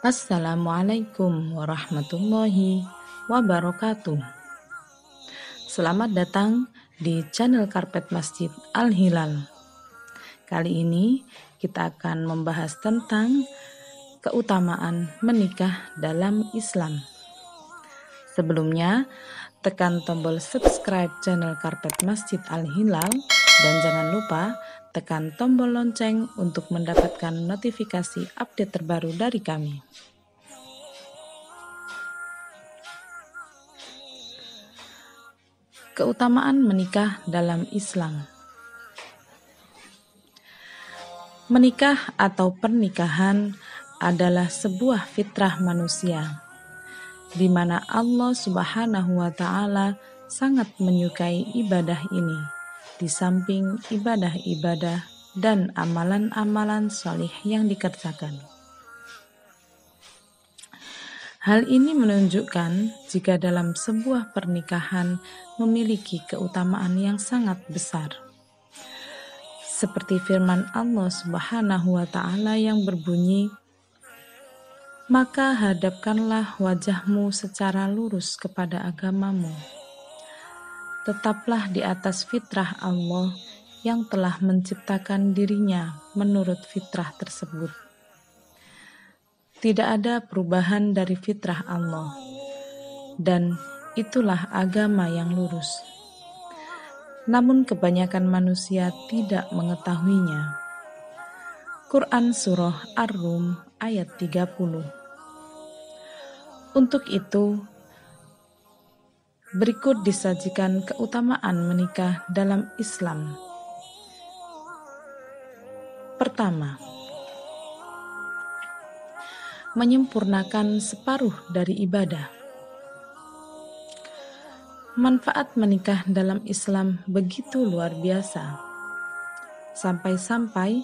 Assalamualaikum warahmatullahi wabarakatuh. Selamat datang di channel Karpet Masjid Al-Hilal. Kali ini kita akan membahas tentang keutamaan menikah dalam Islam. Sebelumnya, tekan tombol subscribe channel Karpet Masjid Al-Hilal dan jangan lupa tekan tombol lonceng untuk mendapatkan notifikasi update terbaru dari kami. Keutamaan menikah dalam Islam. Menikah atau pernikahan adalah sebuah fitrah manusia, di mana Allah Subhanahu wa Ta'ala sangat menyukai ibadah ini, di samping ibadah-ibadah dan amalan-amalan solih yang dikerjakan. Hal ini menunjukkan jika dalam sebuah pernikahan memiliki keutamaan yang sangat besar. Seperti firman Allah Subhanahu wa Ta'ala yang berbunyi, "Maka hadapkanlah wajahmu secara lurus kepada agamamu. Tetaplah di atas fitrah Allah yang telah menciptakan dirinya menurut fitrah tersebut. Tidak ada perubahan dari fitrah Allah, dan itulah agama yang lurus. Namun kebanyakan manusia tidak mengetahuinya." Quran Surah Ar-Rum ayat 30. Untuk itu, berikut disajikan keutamaan menikah dalam Islam. Pertama, menyempurnakan separuh dari ibadah. Manfaat menikah dalam Islam begitu luar biasa. Sampai-sampai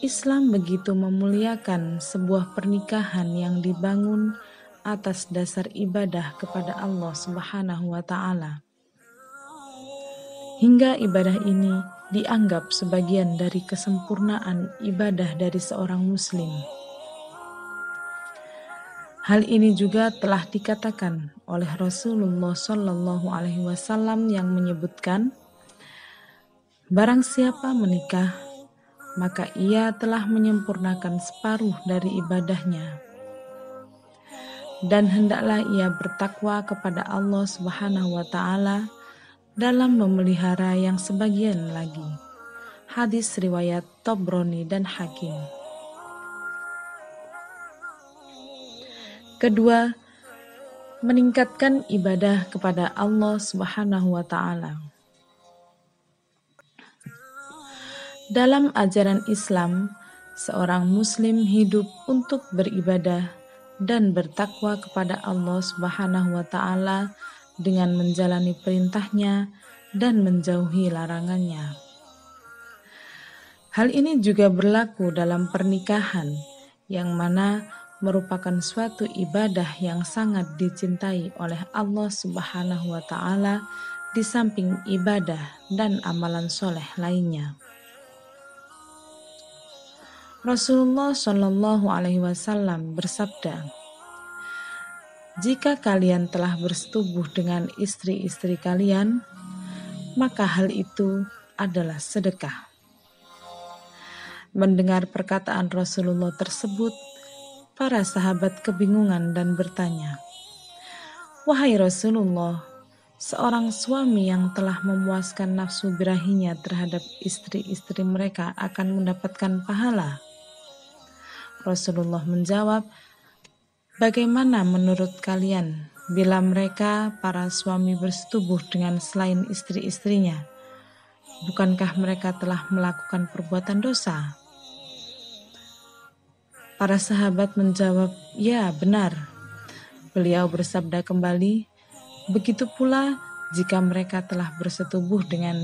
Islam begitu memuliakan sebuah pernikahan yang dibangun atas dasar ibadah kepada Allah Subhanahu wa Ta'ala. Hingga ibadah ini dianggap sebagian dari kesempurnaan ibadah dari seorang muslim. Hal ini juga telah dikatakan oleh Rasulullah Shallallahu Alaihi Wasallam yang menyebutkan, barang siapa menikah, maka ia telah menyempurnakan separuh dari ibadahnya. Dan hendaklah ia bertakwa kepada Allah Subhanahu wa Ta'ala dalam memelihara yang sebagian lagi. Hadis riwayat Tabrani dan Hakim. Kedua, meningkatkan ibadah kepada Allah Subhanahu wa Ta'ala. Dalam ajaran Islam, seorang muslim hidup untuk beribadah dan bertakwa kepada Allah Subhanahu wa Ta'ala dengan menjalani perintahnya dan menjauhi larangannya. Hal ini juga berlaku dalam pernikahan, yang mana merupakan suatu ibadah yang sangat dicintai oleh Allah Subhanahu wa Ta'ala di samping ibadah dan amalan soleh lainnya. Rasulullah Shallallahu Alaihi Wasallam bersabda, "Jika kalian telah bersetubuh dengan istri-istri kalian, maka hal itu adalah sedekah." Mendengar perkataan Rasulullah tersebut, para sahabat kebingungan dan bertanya, "Wahai Rasulullah, seorang suami yang telah memuaskan nafsu birahinya terhadap istri-istri mereka akan mendapatkan pahala?" Rasulullah menjawab, "Bagaimana menurut kalian bila mereka para suami bersetubuh dengan selain istri-istrinya? Bukankah mereka telah melakukan perbuatan dosa?" Para sahabat menjawab, "Ya, benar." Beliau bersabda kembali, "Begitu pula jika mereka telah bersetubuh dengan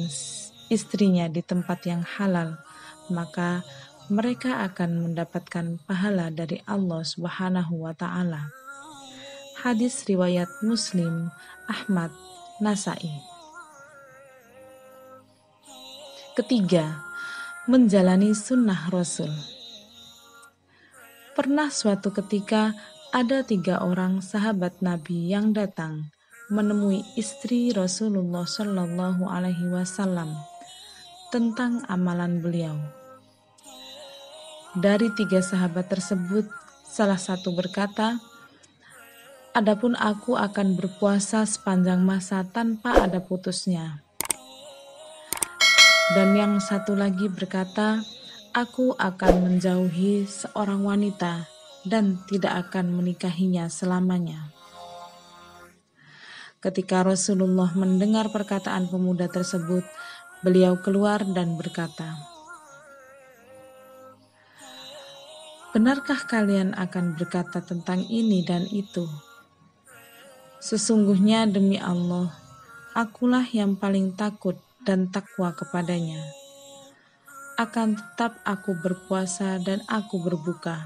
istrinya di tempat yang halal, maka mereka akan mendapatkan pahala dari Allah Subhanahu wa Ta'ala." Hadis riwayat Muslim, Ahmad, Nasai. Ketiga, menjalani sunnah Rasul. Pernah suatu ketika ada 3 orang sahabat Nabi yang datang menemui istri Rasulullah Shallallahu Alaihi Wasallam tentang amalan beliau. Dari 3 sahabat tersebut, salah satu berkata, "Adapun aku akan berpuasa sepanjang masa tanpa ada putusnya." Dan yang satu lagi berkata, "Aku akan menjauhi seorang wanita dan tidak akan menikahinya selamanya." Ketika Rasulullah mendengar perkataan pemuda tersebut, beliau keluar dan berkata, "Benarkah kalian akan berkata tentang ini dan itu? Sesungguhnya demi Allah, akulah yang paling takut dan takwa kepadanya. Akan tetap aku berpuasa dan aku berbuka.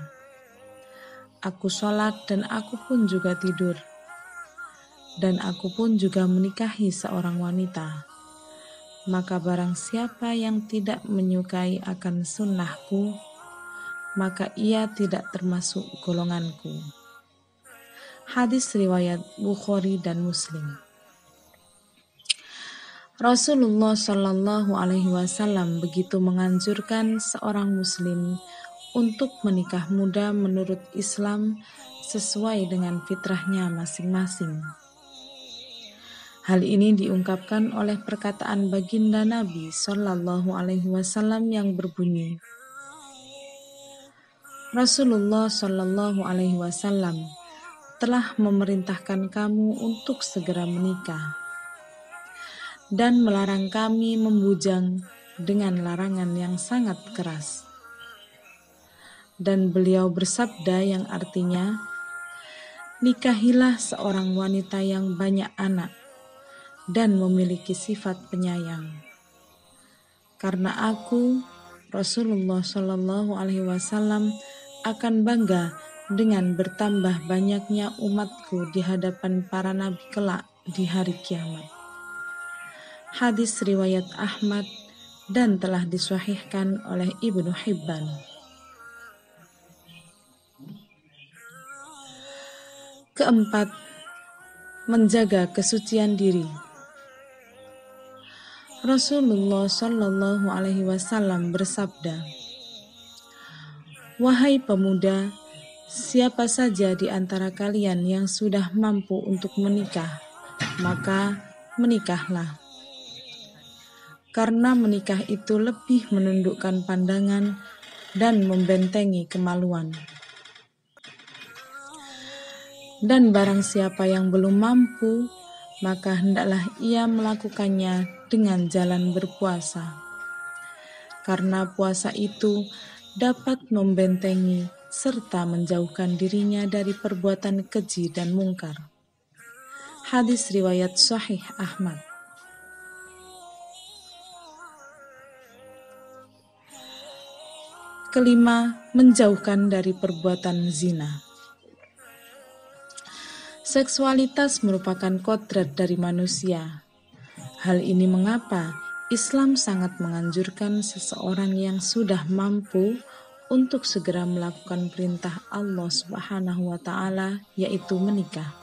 Aku sholat dan aku pun juga tidur. Dan aku pun juga menikahi seorang wanita. Maka barang siapa yang tidak menyukai akan sunnahku, maka ia tidak termasuk golonganku." Hadis riwayat Bukhari dan Muslim. Rasulullah Shallallahu Alaihi Wasallam begitu menganjurkan seorang Muslim untuk menikah muda menurut Islam sesuai dengan fitrahnya masing-masing. Hal ini diungkapkan oleh perkataan baginda Nabi Shallallahu Alaihi Wasallam yang berbunyi, Rasulullah Shallallahu Alaihi Wasallam telah memerintahkan kamu untuk segera menikah dan melarang kami membujang dengan larangan yang sangat keras. Dan beliau bersabda yang artinya, "Nikahilah seorang wanita yang banyak anak dan memiliki sifat penyayang. Karena aku, Rasulullah Shallallahu Alaihi Wasallam, akan bangga dengan bertambah banyaknya umatku di hadapan para nabi kelak di hari kiamat." Hadis riwayat Ahmad dan telah disahihkan oleh Ibnu Hibban. Keempat, menjaga kesucian diri. Rasulullah Shallallahu Alaihi Wasallam bersabda, "Wahai pemuda, siapa saja di antara kalian yang sudah mampu untuk menikah, maka menikahlah. Karena menikah itu lebih menundukkan pandangan dan membentengi kemaluan. Dan barang siapa yang belum mampu, maka hendaklah ia melakukannya dengan jalan berpuasa. Karena puasa itu dapat membentengi serta menjauhkan dirinya dari perbuatan keji dan mungkar." Hadis riwayat Sahih Ahmad. Kelima, menjauhkan dari perbuatan zina. Seksualitas merupakan kodrat dari manusia. Hal ini mengapa Islam sangat menganjurkan seseorang yang sudah mampu untuk segera melakukan perintah Allah Subhanahu wa Ta'ala, yaitu menikah.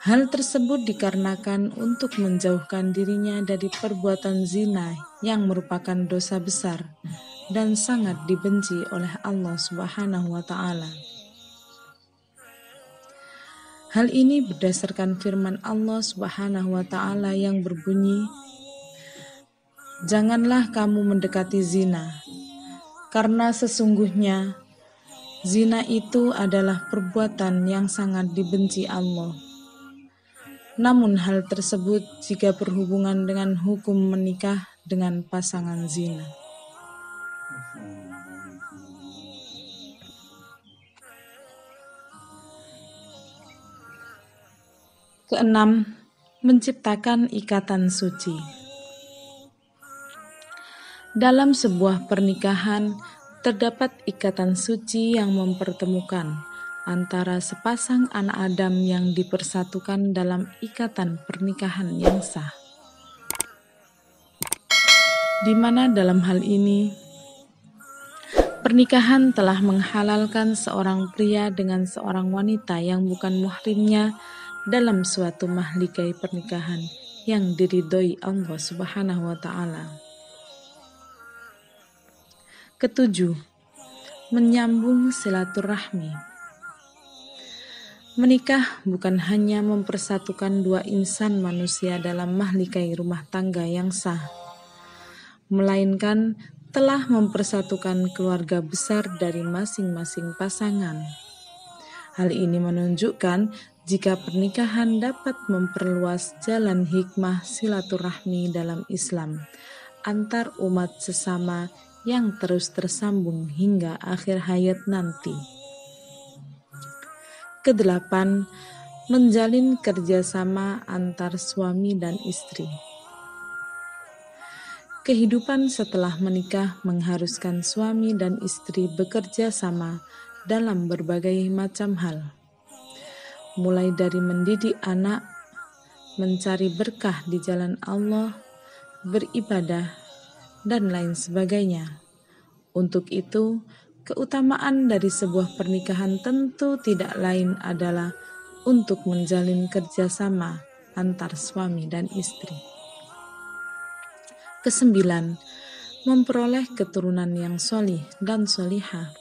Hal tersebut dikarenakan untuk menjauhkan dirinya dari perbuatan zina yang merupakan dosa besar dan sangat dibenci oleh Allah Subhanahu wa Ta'ala. Hal ini berdasarkan firman Allah Subhanahu wa Ta'ala yang berbunyi, "Janganlah kamu mendekati zina, karena sesungguhnya zina itu adalah perbuatan yang sangat dibenci Allah. Namun hal tersebut jika berhubungan dengan hukum menikah dengan pasangan zina." Keenam, menciptakan ikatan suci. Dalam sebuah pernikahan, terdapat ikatan suci yang mempertemukan antara sepasang anak Adam yang dipersatukan dalam ikatan pernikahan yang sah. Di mana dalam hal ini, Pernikahan telah menghalalkan seorang pria dengan seorang wanita yang bukan muhrimnya dalam suatu mahligai pernikahan yang diridhoi Allah Subhanahu wa taala. Ketujuh, menyambung silaturahmi. Menikah bukan hanya mempersatukan dua insan manusia dalam mahligai rumah tangga yang sah, melainkan telah mempersatukan keluarga besar dari masing-masing pasangan. Hal ini menunjukkan jika pernikahan dapat memperluas jalan hikmah silaturahmi dalam Islam antar umat sesama yang terus tersambung hingga akhir hayat nanti. Kedelapan, menjalin kerjasama antar suami dan istri. Kehidupan setelah menikah mengharuskan suami dan istri bekerja sama dalam berbagai macam hal, mulai dari mendidik anak, mencari berkah di jalan Allah, beribadah, dan lain sebagainya. Untuk itu, keutamaan dari sebuah pernikahan tentu tidak lain adalah untuk menjalin kerjasama antar suami dan istri. Kesembilan, memperoleh keturunan yang solih dan solihah.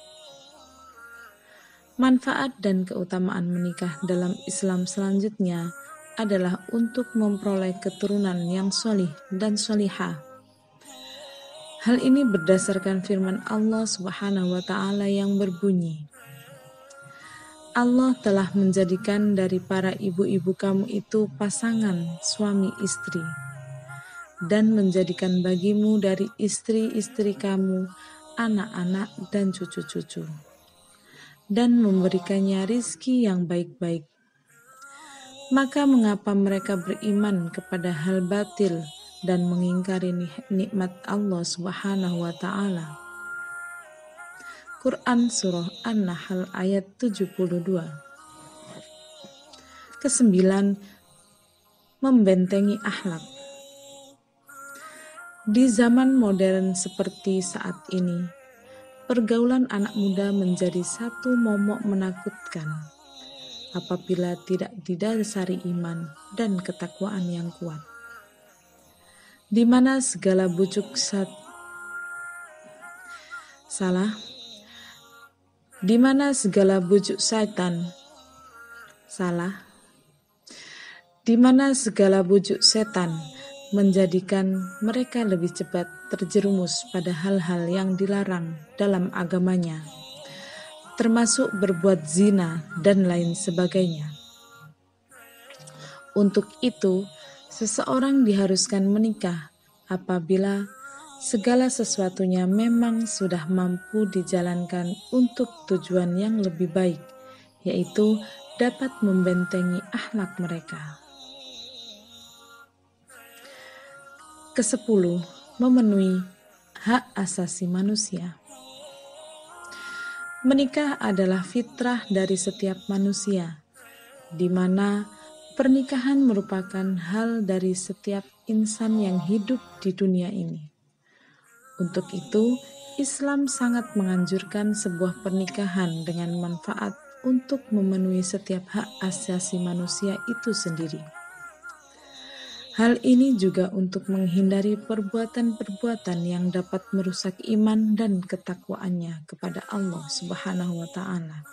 Manfaat dan keutamaan menikah dalam Islam selanjutnya adalah untuk memperoleh keturunan yang solih dan solihah. Hal ini berdasarkan firman Allah Subhanahu wa taala yang berbunyi, Allah telah menjadikan dari para ibu-ibu kamu itu pasangan suami istri, dan menjadikan bagimu dari istri-istri kamu anak-anak dan cucu-cucu, dan memberikannya rizki yang baik-baik. Maka mengapa mereka beriman kepada hal batil dan mengingkari nikmat Allah Subhanahu wa taala? Quran Surah An-Nahl ayat 72. Kesembilan, membentengi akhlak. Di zaman modern seperti saat ini, pergaulan anak muda menjadi satu momok menakutkan apabila tidak didasari iman dan ketakwaan yang kuat, di mana segala bujuk setan menjadikan mereka lebih cepat terjerumus pada hal-hal yang dilarang dalam agamanya, termasuk berbuat zina dan lain sebagainya. Untuk itu, seseorang diharuskan menikah apabila segala sesuatunya memang sudah mampu dijalankan untuk tujuan yang lebih baik, yaitu dapat membentengi akhlak mereka. Kesepuluh, memenuhi hak asasi manusia. Menikah adalah fitrah dari setiap manusia, di mana pernikahan merupakan hal dari setiap insan yang hidup di dunia ini. Untuk itu, Islam sangat menganjurkan sebuah pernikahan dengan manfaat untuk memenuhi setiap hak asasi manusia itu sendiri. Hal ini juga untuk menghindari perbuatan-perbuatan yang dapat merusak iman dan ketakwaannya kepada Allah Subhanahu wa taala.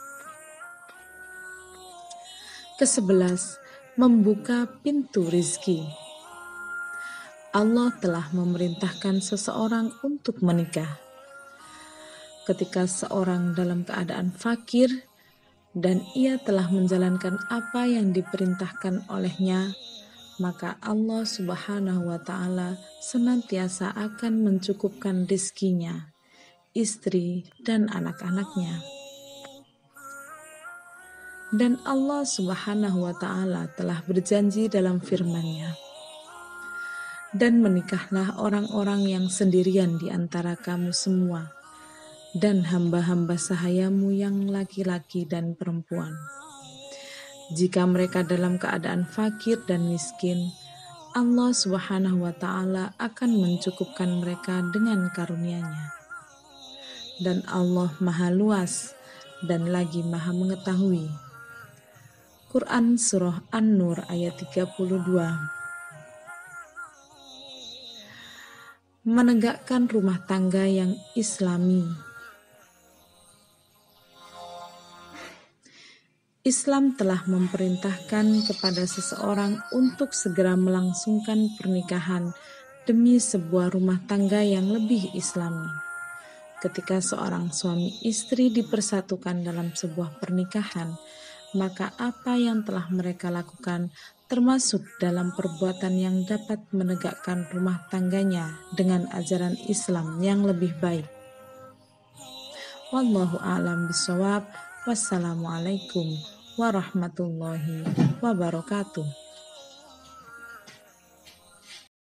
Kesebelas, membuka pintu rizki. Allah telah memerintahkan seseorang untuk menikah. Ketika seorang dalam keadaan fakir dan ia telah menjalankan apa yang diperintahkan olehnya, maka Allah Subhanahu wa taala senantiasa akan mencukupkan rizkinya, istri dan anak-anaknya. Dan Allah Subhanahu wa taala telah berjanji dalam firman-Nya, dan menikahlah orang-orang yang sendirian di antara kamu semua, dan hamba-hamba sahayamu yang laki-laki dan perempuan. Jika mereka dalam keadaan fakir dan miskin, Allah Subhanahu wa taala akan mencukupkan mereka dengan karunia-Nya. dan Allah Maha Luas dan lagi Maha Mengetahui. Quran Surah An-Nur ayat 32. Menegakkan rumah tangga yang islami. Islam telah memerintahkan kepada seseorang untuk segera melangsungkan pernikahan demi sebuah rumah tangga yang lebih islami. Ketika seorang suami istri dipersatukan dalam sebuah pernikahan, maka apa yang telah mereka lakukan termasuk dalam perbuatan yang dapat menegakkan rumah tangganya dengan ajaran Islam yang lebih baik. Wallahu a'lam bishawab. Wassalamualaikum warahmatullahi wabarakatuh.